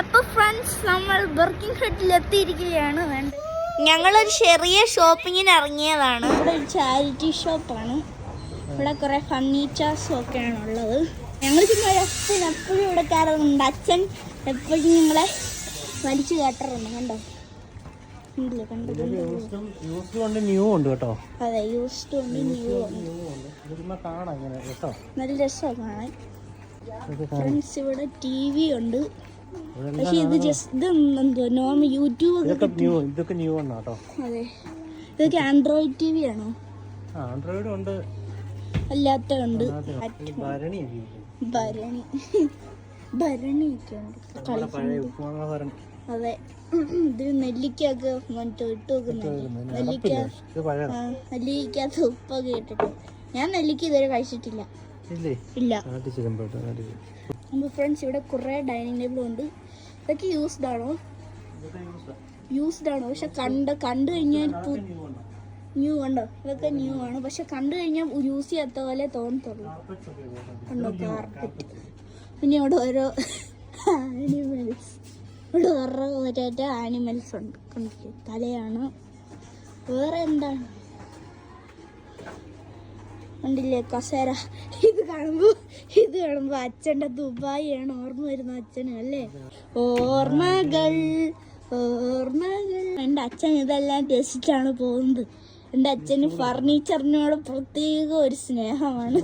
അപ്പോൾ ഫ്രണ്ട്സ്, നമ്മൾ ബർക്കിംഗ് ഹട്ടിൽ എത്തിയിരിക്കുകയാണ്. ഞങ്ങളൊരു ചെറിയ ഷോപ്പിങ്ങിന് ഇറങ്ങിയതാണ്. ഇവിടെ ഒരു ചാരിറ്റി ഷോപ്പാണ്. ഇവിടെ കുറേ ഫർണിച്ചേഴ്സും ഒക്കെയാണ് ഉള്ളത്. ഞങ്ങൾ ചുമ്മാ അച്ഛൻ എപ്പോഴും ഇവിടെ കയറുന്നുണ്ട്. അച്ഛൻ എപ്പോഴും ഞങ്ങളെ വലിച്ചു കയറ്റാറുണ്ട്. കണ്ടോ? അതെ, യൂസ്ഡ് ഉണ്ട്, ന്യൂ ഉണ്ട്. നല്ല രസമാണ് കാണാൻ. ഫ്രണ്ട്സ്, ഇവിടെ TV ഉണ്ട്. പക്ഷെ ഇത് ജസ്റ്റ് എന്തോ നോർമൽ യൂട്യൂബ്. അതെ, ഇതൊക്കെ ആൻഡ്രോയിഡ് TV ആണോ? ആൻഡ്രോയിഡ് ഉണ്ട്, അല്ലാത്ത ഉണ്ട്. ഭരണി ഭരണിയൊക്കെ ഉണ്ട്. അതെ, ഇത് നെല്ലിക്കൊക്കെ മറ്റോ ഇട്ട് വെക്കുന്നത്. നെല്ലിക്കകത്ത് ഉപ്പൊക്കെ ഇട്ടിട്ട്. ഞാൻ നെല്ലിക്ക ഇതുവരെ കഴിച്ചിട്ടില്ല. ഇല്ല. ഫ്രണ്ട്സ്, ഇവിടെ കുറെ ഡൈനിങ് ടേബിൾ ഉണ്ട്. ഇതൊക്കെ യൂസ്ഡ് ആണോ? പക്ഷെ കണ്ടു കഴിഞ്ഞാൽ ന്യൂ ഉണ്ടോ? ഇതൊക്കെ ന്യൂ ആണ്, പക്ഷെ കണ്ടു കഴിഞ്ഞാൽ യൂസ് ചെയ്യാത്ത പോലെ തോന്നത്തുള്ളൂ. ഉണ്ടോ കാർപ്പറ്റ്? പിന്നെ ഇവിടെ ഓരോ ആനിമൽസ്, ഇവിടെ ഓരോരോ ആനിമൽസ് ഉണ്ട്. തലയാണ്. വേറെ എന്താണ് ഉണ്ടില്ലേ? കസേര. ഇത് കാണുമ്പോ അച്ഛൻ്റെ ദുബായിയാണ് ഓർമ്മ വരുന്നത്. അച്ഛനും അല്ലേ? ഓർമ്മകൾ. എൻ്റെ അച്ഛൻ ഇതെല്ലാം രസിച്ചാണ് പോകുന്നത്. എൻ്റെ അച്ഛന് ഫർണിച്ചറിനോട് പ്രത്യേക ഒരു സ്നേഹമാണ്.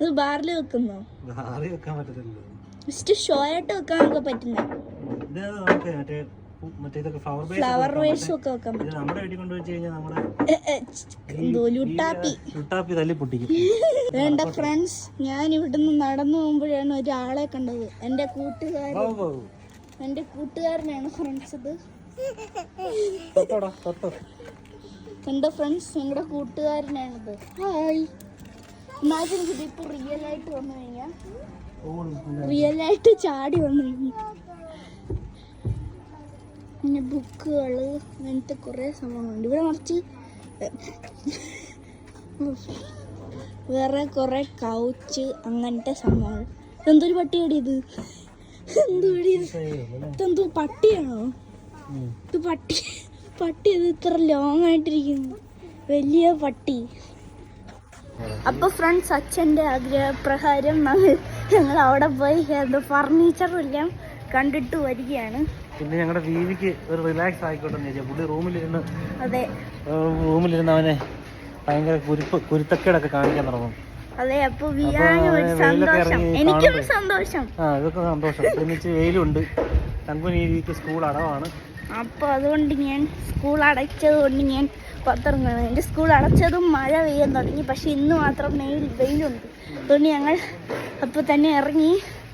ഇത് ബാറിൽ വെക്കുന്നോ? ജസ്റ്റ് ഷോ ആയിട്ട് വെക്കാനൊക്കെ പറ്റുന്ന ഫ്ലവർ വേഴ്സും ഒക്കെ വെക്കാൻ പറ്റും. വേണ്ട ഫ്രണ്ട്സ്, ഞാൻ ഇവിടുന്ന് നടന്നു പോകുമ്പോഴാണ് ഒരാളെ കണ്ടത്. എൻ്റെ കൂട്ടുകാരനാണ് ഫ്രണ്ട്സ്. ഇത് കണ്ടോ ഫ്രണ്ട്സ്? ഞങ്ങളുടെ കൂട്ടുകാരനാണിത്. ഹായ്. ഇമാജിൻ ഇതിപ്പോ റിയലായിട്ട് വന്നു കഴിഞ്ഞാൽ, റിയലായിട്ട് ചാടി വന്നു കഴിഞ്ഞാൽ. പിന്നെ ബുക്കുകള്, അങ്ങനത്തെ കുറെ സംഭവങ്ങളുണ്ട്. ഇവിടെ മറിച്ച് വേറെ കുറെ കൗച്ച്, അങ്ങനത്തെ സംഭവങ്ങൾ. എന്തൊരു പട്ടിയാടി ഇത്? ഇതെന്തോ പട്ടിയാണോ? ഇത് പട്ടി ഇത് ഇത്ര ലോങ് ആയിട്ടിരിക്കുന്നു. വലിയ പട്ടി. അപ്പൊ ഫ്രണ്ട്സ്, അച്ഛൻ്റെ ആഗ്രഹപ്രകാരം ഞങ്ങൾ അവിടെ പോയി ഫർണിച്ചറും എല്ലാം കണ്ടിട്ട് വരികയാണ്. പിന്നെ ഞങ്ങളുടെ വീവിക്ക് ഒരു റിലാക്സ് ആയിക്കോട്ടെ. പുള്ളി റൂമിലിരുന്ന് അവനെ ഭയങ്കര കുരുത്തക്കേടൊക്കെ കാണിക്കാൻ തുടങ്ങും. അതെ, അപ്പൊ സന്തോഷം. ഇതൊക്കെ സന്തോഷം. എന്നിട്ട് വെയിലുണ്ട്. തങ്കുനീതിക്ക് സ്കൂൾ അടവാണ്. അപ്പൊ അതുകൊണ്ട് ഞാൻ സ്കൂൾ അടച്ചത് കൊണ്ട് ഞാൻ പുറത്തിറങ്ങുന്നത്. എൻ്റെ സ്കൂൾ അടച്ചതും മഴ പെയ്യാൻ തുടങ്ങി. പക്ഷെ ഇന്ന് മാത്രം വെയിലുണ്ട്. അതുകൊണ്ട് ഞങ്ങൾ അപ്പോൾ തന്നെ ഇറങ്ങി